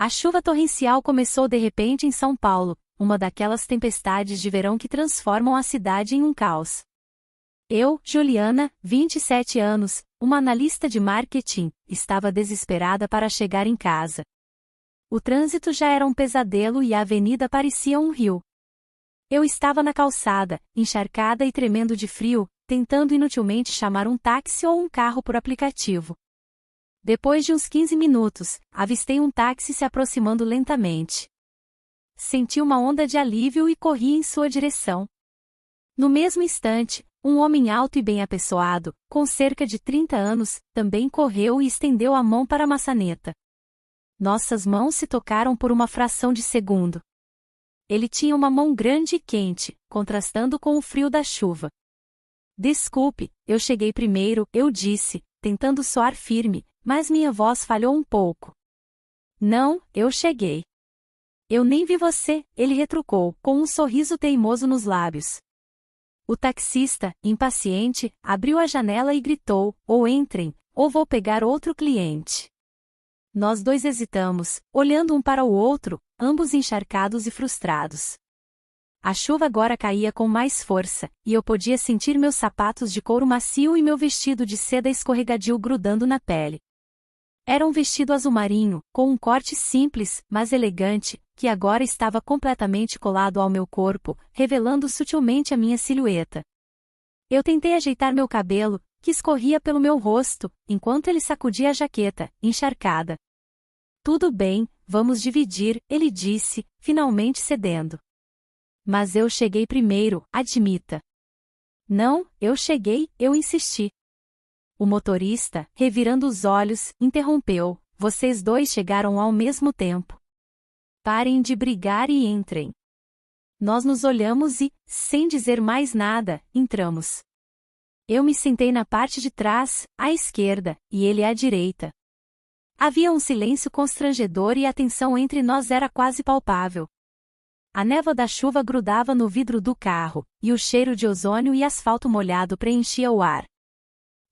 A chuva torrencial começou de repente em São Paulo, uma daquelas tempestades de verão que transformam a cidade em um caos. Eu, Juliana, 27 anos, uma analista de marketing, estava desesperada para chegar em casa. O trânsito já era um pesadelo e a avenida parecia um rio. Eu estava na calçada, encharcada e tremendo de frio, tentando inutilmente chamar um táxi ou um carro por aplicativo. Depois de uns 15 minutos, avistei um táxi se aproximando lentamente. Senti uma onda de alívio e corri em sua direção. No mesmo instante, um homem alto e bem apessoado, com cerca de 30 anos, também correu e estendeu a mão para a maçaneta. Nossas mãos se tocaram por uma fração de segundo. Ele tinha uma mão grande e quente, contrastando com o frio da chuva. Desculpe, eu cheguei primeiro, eu disse, tentando soar firme, mas minha voz falhou um pouco. Não, eu cheguei. Eu nem vi você, ele retrucou, com um sorriso teimoso nos lábios. O taxista, impaciente, abriu a janela e gritou, ou entrem, ou vou pegar outro cliente. Nós dois hesitamos, olhando um para o outro, ambos encharcados e frustrados. A chuva agora caía com mais força, e eu podia sentir meus sapatos de couro macio e meu vestido de seda escorregadio grudando na pele. Era um vestido azul marinho, com um corte simples, mas elegante, que agora estava completamente colado ao meu corpo, revelando sutilmente a minha silhueta. Eu tentei ajeitar meu cabelo, que escorria pelo meu rosto, enquanto ele sacudia a jaqueta, encharcada. Tudo bem, vamos dividir, ele disse, finalmente cedendo. Mas eu cheguei primeiro, admita. Não, eu cheguei, eu insisti. O motorista, revirando os olhos, interrompeu, vocês dois chegaram ao mesmo tempo. Parem de brigar e entrem. Nós nos olhamos e, sem dizer mais nada, entramos. Eu me sentei na parte de trás, à esquerda, e ele à direita. Havia um silêncio constrangedor e a tensão entre nós era quase palpável. A névoa da chuva grudava no vidro do carro, e o cheiro de ozônio e asfalto molhado preenchia o ar.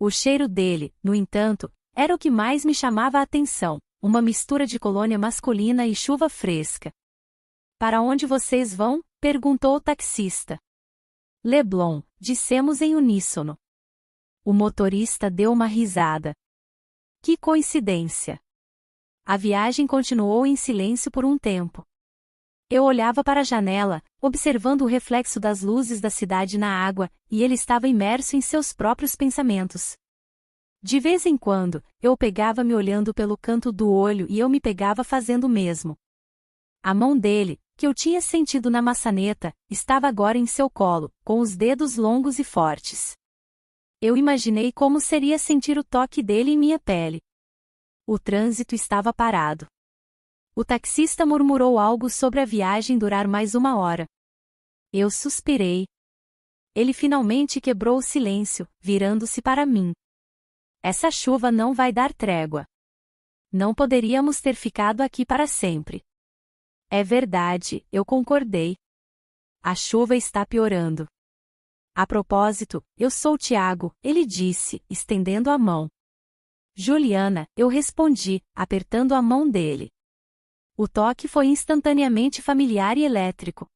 O cheiro dele, no entanto, era o que mais me chamava a atenção, uma mistura de colônia masculina e chuva fresca. Para onde vocês vão? Perguntou o taxista. Leblon, dissemos em uníssono. O motorista deu uma risada. Que coincidência! A viagem continuou em silêncio por um tempo. Eu olhava para a janela, observando o reflexo das luzes da cidade na água, e ele estava imerso em seus próprios pensamentos. De vez em quando, eu o pegava me olhando pelo canto do olho e eu me pegava fazendo o mesmo. A mão dele, que eu tinha sentido na maçaneta, estava agora em seu colo, com os dedos longos e fortes. Eu imaginei como seria sentir o toque dele em minha pele. O trânsito estava parado. O taxista murmurou algo sobre a viagem durar mais 1 hora. Eu suspirei. Ele finalmente quebrou o silêncio, virando-se para mim. Essa chuva não vai dar trégua. Não poderíamos ter ficado aqui para sempre. É verdade, eu concordei. A chuva está piorando. A propósito, eu sou Tiago, ele disse, estendendo a mão. Juliana, eu respondi, apertando a mão dele. O toque foi instantaneamente familiar e elétrico.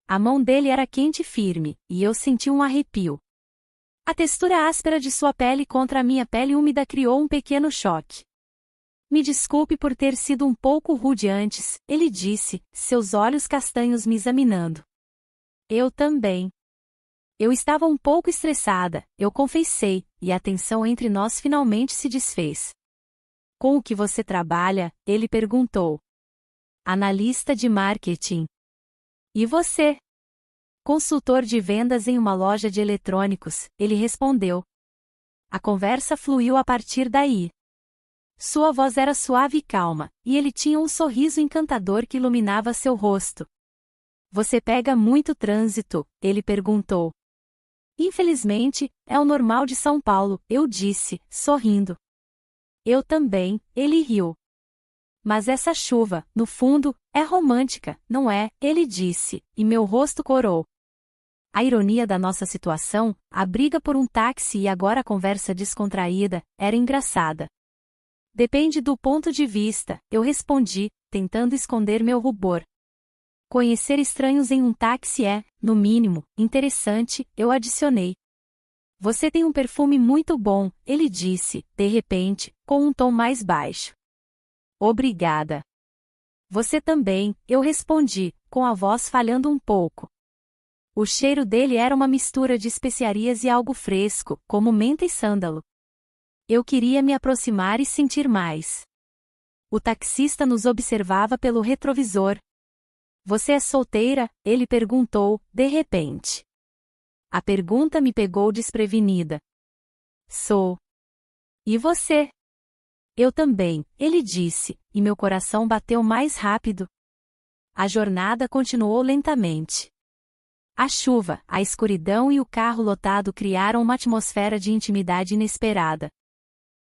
A mão dele era quente e firme, e eu senti um arrepio. A textura áspera de sua pele contra a minha pele úmida criou um pequeno choque. Me desculpe por ter sido um pouco rude antes, ele disse, seus olhos castanhos me examinando. Eu também. Eu estava um pouco estressada, eu confessei, e a tensão entre nós finalmente se desfez. Com o que você trabalha? Ele perguntou. Analista de marketing. E você? Consultor de vendas em uma loja de eletrônicos, ele respondeu. A conversa fluiu a partir daí. Sua voz era suave e calma, e ele tinha um sorriso encantador que iluminava seu rosto. Você pega muito trânsito? Ele perguntou. Infelizmente, é o normal de São Paulo, eu disse, sorrindo. Eu também, ele riu. Mas essa chuva, no fundo, é romântica, não é? Ele disse, e meu rosto corou. A ironia da nossa situação, a briga por um táxi e agora a conversa descontraída, era engraçada. Depende do ponto de vista, eu respondi, tentando esconder meu rubor. Conhecer estranhos em um táxi é, no mínimo, interessante, eu adicionei. Você tem um perfume muito bom, ele disse, de repente, com um tom mais baixo. Obrigada. Você também, eu respondi, com a voz falhando um pouco. O cheiro dele era uma mistura de especiarias e algo fresco, como menta e sândalo. Eu queria me aproximar e sentir mais. O taxista nos observava pelo retrovisor. Você é solteira? Ele perguntou, de repente. A pergunta me pegou desprevenida. Sou. E você? Eu também, ele disse, e meu coração bateu mais rápido. A jornada continuou lentamente. A chuva, a escuridão e o carro lotado criaram uma atmosfera de intimidade inesperada.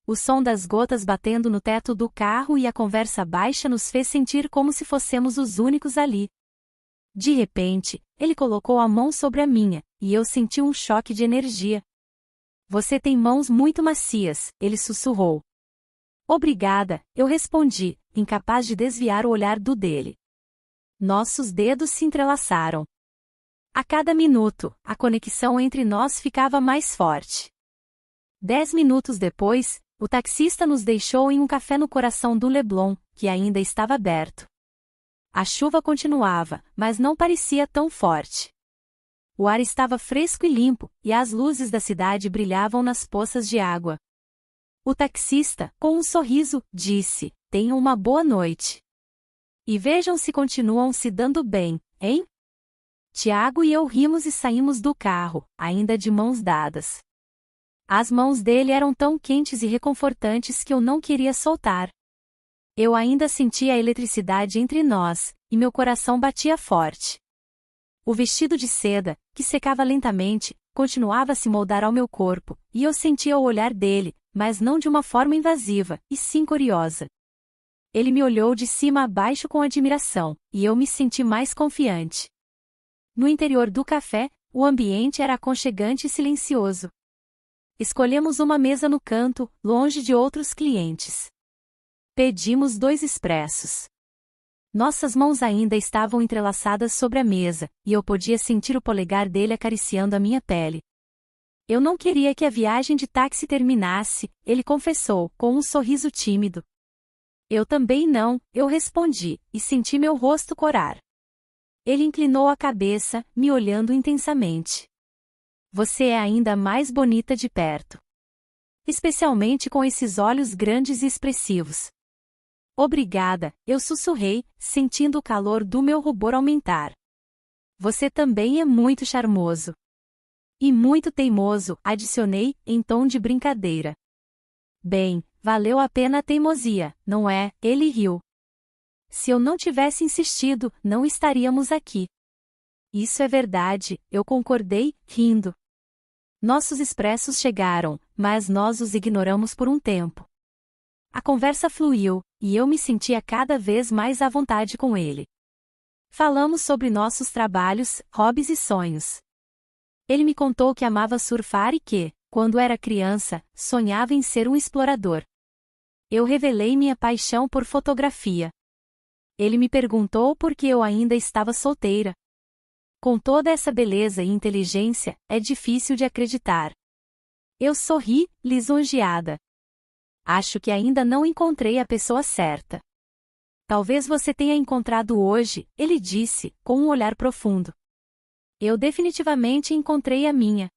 O som das gotas batendo no teto do carro e a conversa baixa nos fez sentir como se fossemos os únicos ali. De repente, ele colocou a mão sobre a minha, e eu senti um choque de energia. Você tem mãos muito macias, ele sussurrou. Obrigada, eu respondi, incapaz de desviar o olhar do dele. Nossos dedos se entrelaçaram. A cada minuto, a conexão entre nós ficava mais forte. 10 minutos depois, o taxista nos deixou em um café no coração do Leblon, que ainda estava aberto. A chuva continuava, mas não parecia tão forte. O ar estava fresco e limpo, e as luzes da cidade brilhavam nas poças de água. O taxista, com um sorriso, disse, tenham uma boa noite. E vejam se continuam se dando bem, hein? Tiago e eu rimos e saímos do carro, ainda de mãos dadas. As mãos dele eram tão quentes e reconfortantes que eu não queria soltar. Eu ainda sentia a eletricidade entre nós, e meu coração batia forte. O vestido de seda, que secava lentamente, continuava a se moldar ao meu corpo, e eu sentia o olhar dele, mas não de uma forma invasiva, e sim curiosa. Ele me olhou de cima a baixo com admiração, e eu me senti mais confiante. No interior do café, o ambiente era aconchegante e silencioso. Escolhemos uma mesa no canto, longe de outros clientes. Pedimos 2 expressos. Nossas mãos ainda estavam entrelaçadas sobre a mesa, e eu podia sentir o polegar dele acariciando a minha pele. Eu não queria que a viagem de táxi terminasse, ele confessou, com um sorriso tímido. Eu também não, eu respondi, e senti meu rosto corar. Ele inclinou a cabeça, me olhando intensamente. Você é ainda mais bonita de perto. Especialmente com esses olhos grandes e expressivos. Obrigada, eu sussurrei, sentindo o calor do meu rubor aumentar. Você também é muito charmoso. E muito teimoso, adicionei, em tom de brincadeira. Bem, valeu a pena a teimosia, não é? Ele riu. Se eu não tivesse insistido, não estaríamos aqui. Isso é verdade, eu concordei, rindo. Nossos expressos chegaram, mas nós os ignoramos por um tempo. A conversa fluiu, e eu me sentia cada vez mais à vontade com ele. Falamos sobre nossos trabalhos, hobbies e sonhos. Ele me contou que amava surfar e que, quando era criança, sonhava em ser um explorador. Eu revelei minha paixão por fotografia. Ele me perguntou por que eu ainda estava solteira. Com toda essa beleza e inteligência, é difícil de acreditar. Eu sorri, lisonjeada. Acho que ainda não encontrei a pessoa certa. Talvez você tenha encontrado hoje, ele disse, com um olhar profundo. Eu definitivamente encontrei a minha.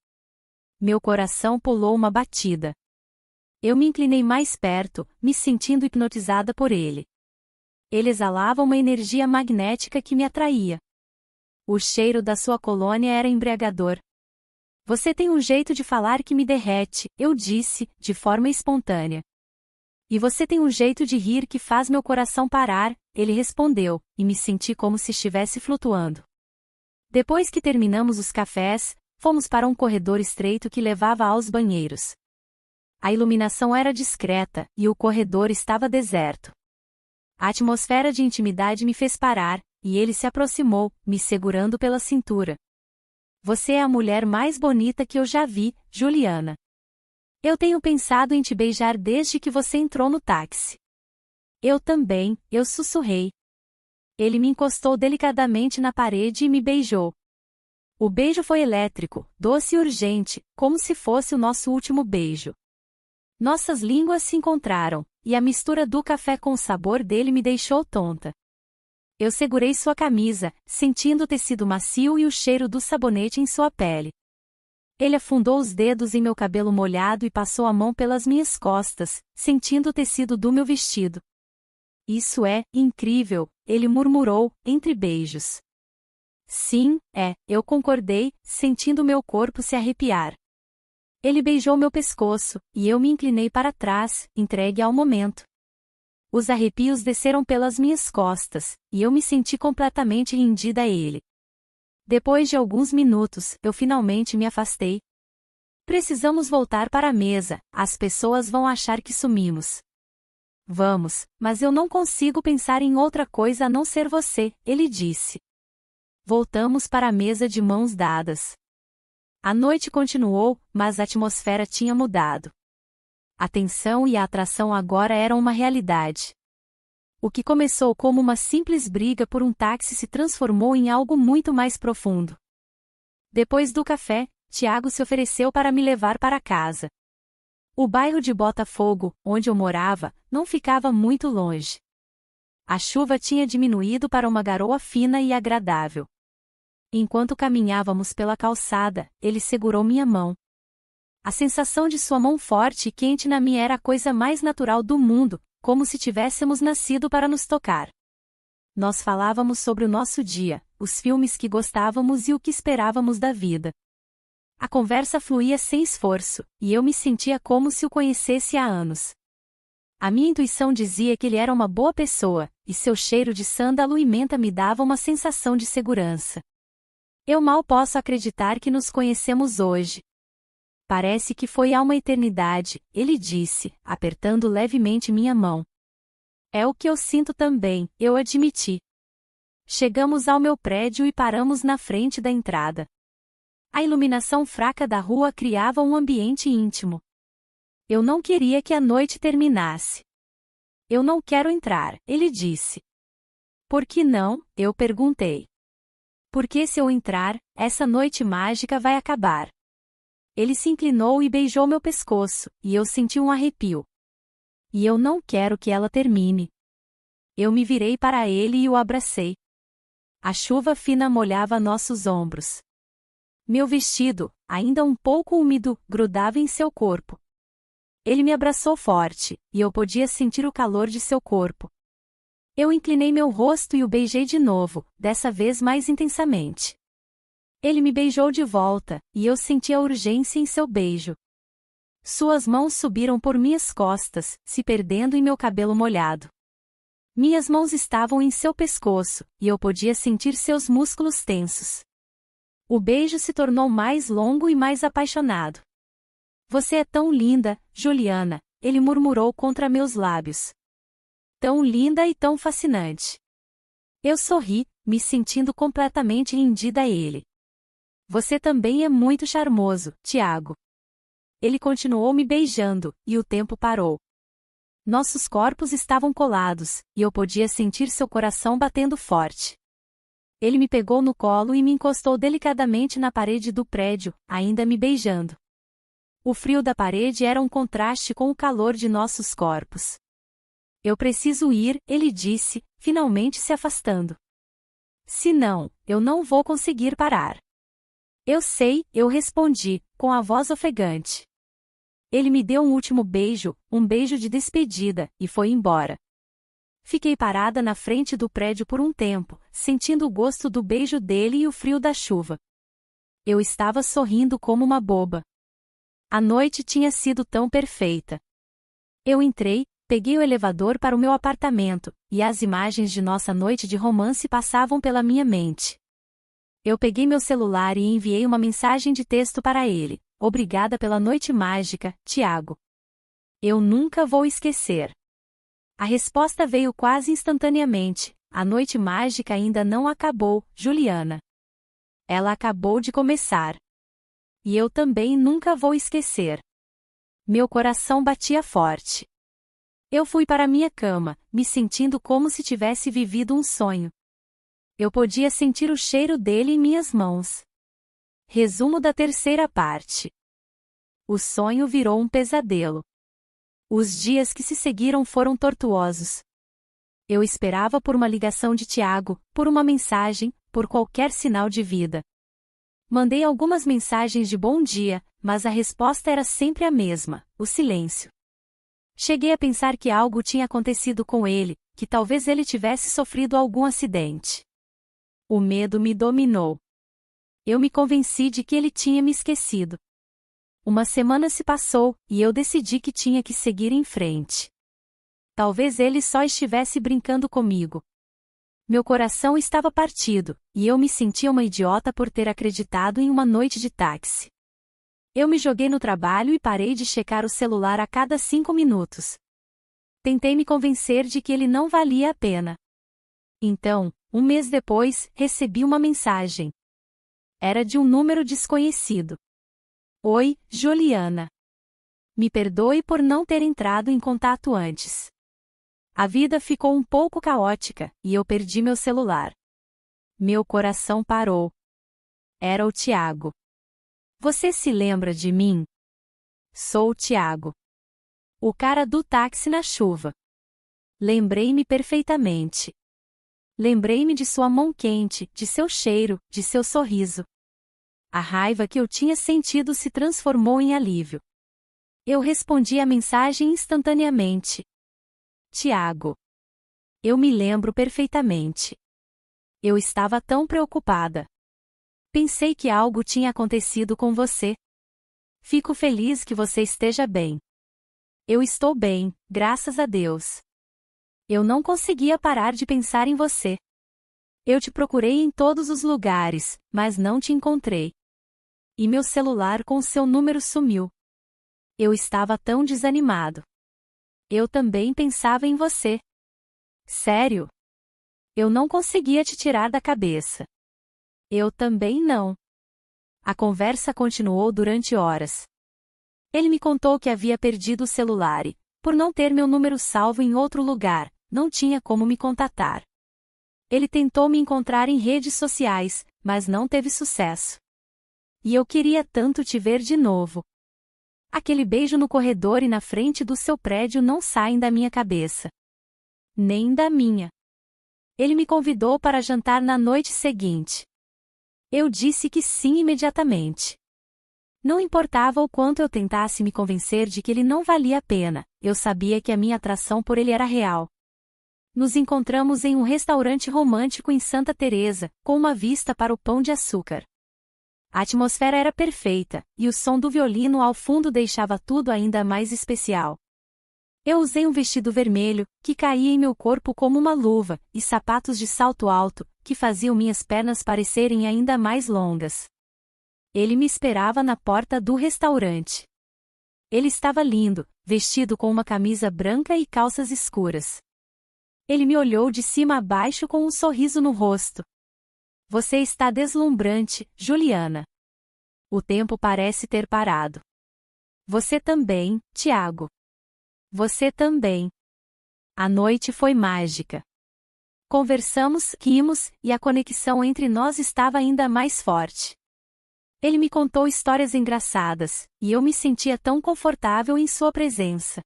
Meu coração pulou uma batida. Eu me inclinei mais perto, me sentindo hipnotizada por ele. Ele exalava uma energia magnética que me atraía. O cheiro da sua colônia era embriagador. Você tem um jeito de falar que me derrete, eu disse, de forma espontânea. E você tem um jeito de rir que faz meu coração parar, ele respondeu, e me senti como se estivesse flutuando. Depois que terminamos os cafés, fomos para um corredor estreito que levava aos banheiros. A iluminação era discreta, e o corredor estava deserto. A atmosfera de intimidade me fez parar, e ele se aproximou, me segurando pela cintura. Você é a mulher mais bonita que eu já vi, Juliana. Eu tenho pensado em te beijar desde que você entrou no táxi. Eu também, eu sussurrei. Ele me encostou delicadamente na parede e me beijou. O beijo foi elétrico, doce e urgente, como se fosse o nosso último beijo. Nossas línguas se encontraram, e a mistura do café com o sabor dele me deixou tonta. Eu segurei sua camisa, sentindo o tecido macio e o cheiro do sabonete em sua pele. Ele afundou os dedos em meu cabelo molhado e passou a mão pelas minhas costas, sentindo o tecido do meu vestido. Isso é incrível, ele murmurou, entre beijos. Sim, eu concordei, sentindo meu corpo se arrepiar. Ele beijou meu pescoço, e eu me inclinei para trás, entregue ao momento. Os arrepios desceram pelas minhas costas, e eu me senti completamente rendida a ele. Depois de alguns minutos, eu finalmente me afastei. Precisamos voltar para a mesa, as pessoas vão achar que sumimos. Vamos, mas eu não consigo pensar em outra coisa a não ser você, ele disse. Voltamos para a mesa de mãos dadas. A noite continuou, mas a atmosfera tinha mudado. A tensão e a atração agora eram uma realidade. O que começou como uma simples briga por um táxi se transformou em algo muito mais profundo. Depois do café, Tiago se ofereceu para me levar para casa. O bairro de Botafogo, onde eu morava, não ficava muito longe. A chuva tinha diminuído para uma garoa fina e agradável. Enquanto caminhávamos pela calçada, ele segurou minha mão. A sensação de sua mão forte e quente na minha era a coisa mais natural do mundo, como se tivéssemos nascido para nos tocar. Nós falávamos sobre o nosso dia, os filmes que gostávamos e o que esperávamos da vida. A conversa fluía sem esforço, e eu me sentia como se o conhecesse há anos. A minha intuição dizia que ele era uma boa pessoa, e seu cheiro de sândalo e menta me dava uma sensação de segurança. Eu mal posso acreditar que nos conhecemos hoje. Parece que foi há uma eternidade, ele disse, apertando levemente minha mão. É o que eu sinto também, eu admiti. Chegamos ao meu prédio e paramos na frente da entrada. A iluminação fraca da rua criava um ambiente íntimo. Eu não queria que a noite terminasse. Eu não quero entrar, ele disse. Por que não? Eu perguntei. Porque se eu entrar, essa noite mágica vai acabar. Ele se inclinou e beijou meu pescoço, e eu senti um arrepio. E eu não quero que ela termine. Eu me virei para ele e o abracei. A chuva fina molhava nossos ombros. Meu vestido, ainda um pouco úmido, grudava em seu corpo. Ele me abraçou forte, e eu podia sentir o calor de seu corpo. Eu inclinei meu rosto e o beijei de novo, dessa vez mais intensamente. Ele me beijou de volta, e eu senti a urgência em seu beijo. Suas mãos subiram por minhas costas, se perdendo em meu cabelo molhado. Minhas mãos estavam em seu pescoço, e eu podia sentir seus músculos tensos. O beijo se tornou mais longo e mais apaixonado. Você é tão linda, Juliana, ele murmurou contra meus lábios. Tão linda e tão fascinante. Eu sorri, me sentindo completamente rendida a ele. Você também é muito charmoso, Tiago. Ele continuou me beijando, e o tempo parou. Nossos corpos estavam colados, e eu podia sentir seu coração batendo forte. Ele me pegou no colo e me encostou delicadamente na parede do prédio, ainda me beijando. O frio da parede era um contraste com o calor de nossos corpos. Eu preciso ir, ele disse, finalmente se afastando. Se não, eu não vou conseguir parar. Eu sei, eu respondi, com a voz ofegante. Ele me deu um último beijo, um beijo de despedida, e foi embora. Fiquei parada na frente do prédio por um tempo, sentindo o gosto do beijo dele e o frio da chuva. Eu estava sorrindo como uma boba. A noite tinha sido tão perfeita. Eu entrei, peguei o elevador para o meu apartamento, e as imagens de nossa noite de romance passavam pela minha mente. Eu peguei meu celular e enviei uma mensagem de texto para ele. Obrigada pela noite mágica, Tiago. Eu nunca vou esquecer. A resposta veio quase instantaneamente. A noite mágica ainda não acabou, Juliana. Ela acabou de começar. E eu também nunca vou esquecer. Meu coração batia forte. Eu fui para minha cama, me sentindo como se tivesse vivido um sonho. Eu podia sentir o cheiro dele em minhas mãos. Resumo da terceira parte. O sonho virou um pesadelo. Os dias que se seguiram foram tortuosos. Eu esperava por uma ligação de Tiago, por uma mensagem, por qualquer sinal de vida. Mandei algumas mensagens de bom dia, mas a resposta era sempre a mesma, o silêncio. Cheguei a pensar que algo tinha acontecido com ele, que talvez ele tivesse sofrido algum acidente. O medo me dominou. Eu me convenci de que ele tinha me esquecido. Uma semana se passou, e eu decidi que tinha que seguir em frente. Talvez ele só estivesse brincando comigo. Meu coração estava partido, e eu me sentia uma idiota por ter acreditado em uma noite de táxi. Eu me joguei no trabalho e parei de checar o celular a cada 5 minutos. Tentei me convencer de que ele não valia a pena. Então, um mês depois, recebi uma mensagem. Era de um número desconhecido. Oi, Juliana. Me perdoe por não ter entrado em contato antes. A vida ficou um pouco caótica, e eu perdi meu celular. Meu coração parou. Era o Tiago. Você se lembra de mim? Sou o Tiago. O cara do táxi na chuva. Lembrei-me perfeitamente. Lembrei-me de sua mão quente, de seu cheiro, de seu sorriso. A raiva que eu tinha sentido se transformou em alívio. Eu respondi a mensagem instantaneamente. Tiago. Eu me lembro perfeitamente. Eu estava tão preocupada. Pensei que algo tinha acontecido com você. Fico feliz que você esteja bem. Eu estou bem, graças a Deus. Eu não conseguia parar de pensar em você. Eu te procurei em todos os lugares, mas não te encontrei. E meu celular com seu número sumiu. Eu estava tão desanimado. Eu também pensava em você. Sério? Eu não conseguia te tirar da cabeça. Eu também não. A conversa continuou durante horas. Ele me contou que havia perdido o celular e, por não ter meu número salvo em outro lugar, não tinha como me contatar. Ele tentou me encontrar em redes sociais, mas não teve sucesso. E eu queria tanto te ver de novo. Aquele beijo no corredor e na frente do seu prédio não saem da minha cabeça. Nem da minha. Ele me convidou para jantar na noite seguinte. Eu disse que sim imediatamente. Não importava o quanto eu tentasse me convencer de que ele não valia a pena, eu sabia que a minha atração por ele era real. Nos encontramos em um restaurante romântico em Santa Teresa, com uma vista para o Pão de Açúcar. A atmosfera era perfeita, e o som do violino ao fundo deixava tudo ainda mais especial. Eu usei um vestido vermelho, que caía em meu corpo como uma luva, e sapatos de salto alto, que faziam minhas pernas parecerem ainda mais longas. Ele me esperava na porta do restaurante. Ele estava lindo, vestido com uma camisa branca e calças escuras. Ele me olhou de cima a baixo com um sorriso no rosto. Você está deslumbrante, Juliana. O tempo parece ter parado. Você também, Tiago. Você também. A noite foi mágica. Conversamos, rimos, e a conexão entre nós estava ainda mais forte. Ele me contou histórias engraçadas, e eu me sentia tão confortável em sua presença.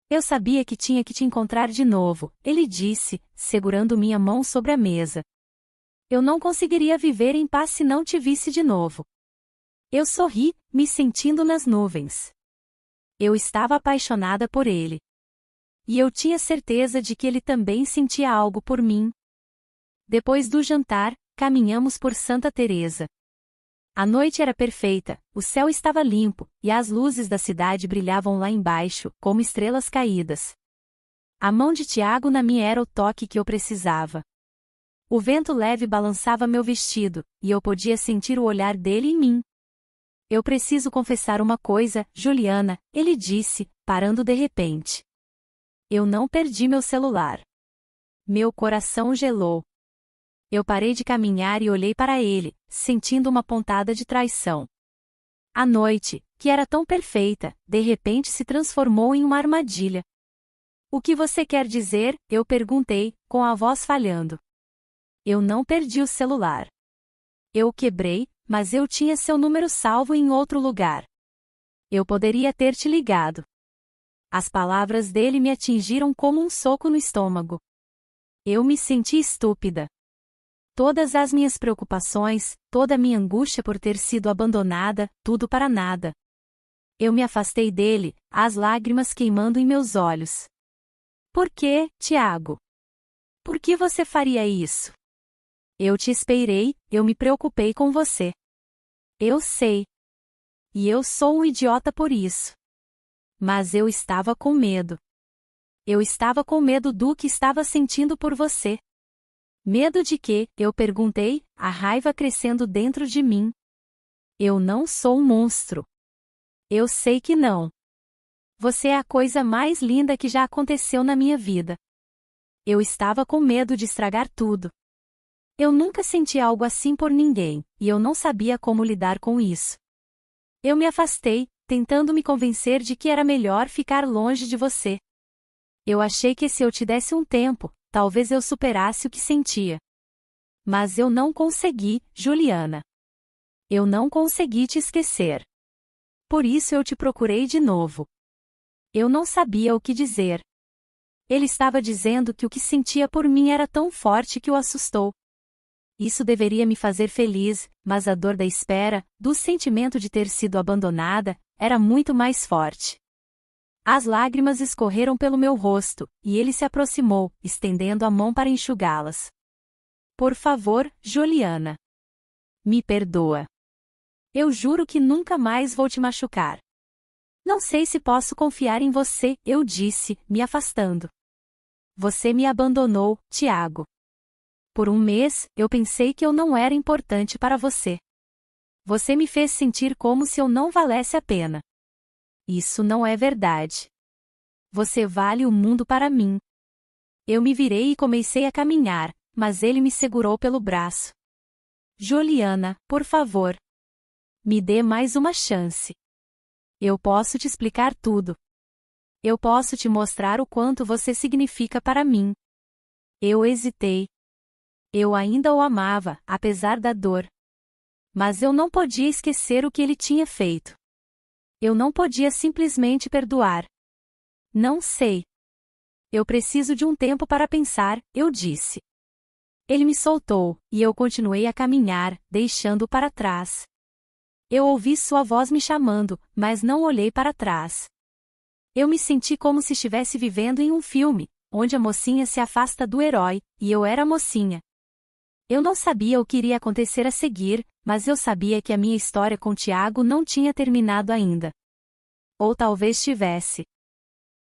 Eu sabia que tinha que te encontrar de novo, ele disse, segurando minha mão sobre a mesa. Eu não conseguiria viver em paz se não te visse de novo. Eu sorri, me sentindo nas nuvens. Eu estava apaixonada por ele. E eu tinha certeza de que ele também sentia algo por mim. Depois do jantar, caminhamos por Santa Teresa. A noite era perfeita, o céu estava limpo, e as luzes da cidade brilhavam lá embaixo, como estrelas caídas. A mão de Tiago na minha era o toque que eu precisava. O vento leve balançava meu vestido, e eu podia sentir o olhar dele em mim. Eu preciso confessar uma coisa, Juliana, ele disse, parando de repente. Eu não perdi meu celular. Meu coração gelou. Eu parei de caminhar e olhei para ele, sentindo uma pontada de traição. A noite, que era tão perfeita, de repente se transformou em uma armadilha. O que você quer dizer? Eu perguntei, com a voz falhando. Eu não perdi o celular. Eu o quebrei, mas eu tinha seu número salvo em outro lugar. Eu poderia ter te ligado. As palavras dele me atingiram como um soco no estômago. Eu me senti estúpida. Todas as minhas preocupações, toda a minha angústia por ter sido abandonada, tudo para nada. Eu me afastei dele, as lágrimas queimando em meus olhos. Por quê, Tiago? Por que você faria isso? Eu te esperei, eu me preocupei com você. Eu sei. E eu sou um idiota por isso. Mas eu estava com medo. Eu estava com medo do que estava sentindo por você. Medo de quê? Eu perguntei, a raiva crescendo dentro de mim. Eu não sou um monstro. Eu sei que não. Você é a coisa mais linda que já aconteceu na minha vida. Eu estava com medo de estragar tudo. Eu nunca senti algo assim por ninguém, e eu não sabia como lidar com isso. Eu me afastei, tentando me convencer de que era melhor ficar longe de você. Eu achei que se eu te desse um tempo, talvez eu superasse o que sentia. Mas eu não consegui, Juliana. Eu não consegui te esquecer. Por isso eu te procurei de novo. Eu não sabia o que dizer. Ele estava dizendo que o que sentia por mim era tão forte que o assustou. Isso deveria me fazer feliz, mas a dor da espera, do sentimento de ter sido abandonada, era muito mais forte. As lágrimas escorreram pelo meu rosto, e ele se aproximou, estendendo a mão para enxugá-las. Por favor, Juliana. Me perdoa. Eu juro que nunca mais vou te machucar. Não sei se posso confiar em você, eu disse, me afastando. Você me abandonou, Tiago. Por um mês, eu pensei que eu não era importante para você. Você me fez sentir como se eu não valesse a pena. Isso não é verdade. Você vale o mundo para mim. Eu me virei e comecei a caminhar, mas ele me segurou pelo braço. Juliana, por favor. Me dê mais uma chance. Eu posso te explicar tudo. Eu posso te mostrar o quanto você significa para mim. Eu hesitei. Eu ainda o amava, apesar da dor. Mas eu não podia esquecer o que ele tinha feito. Eu não podia simplesmente perdoar. Não sei. Eu preciso de um tempo para pensar, eu disse. Ele me soltou, e eu continuei a caminhar, deixando-o para trás. Eu ouvi sua voz me chamando, mas não olhei para trás. Eu me senti como se estivesse vivendo em um filme, onde a mocinha se afasta do herói, e eu era a mocinha. Eu não sabia o que iria acontecer a seguir, mas eu sabia que a minha história com Tiago não tinha terminado ainda. Ou talvez tivesse.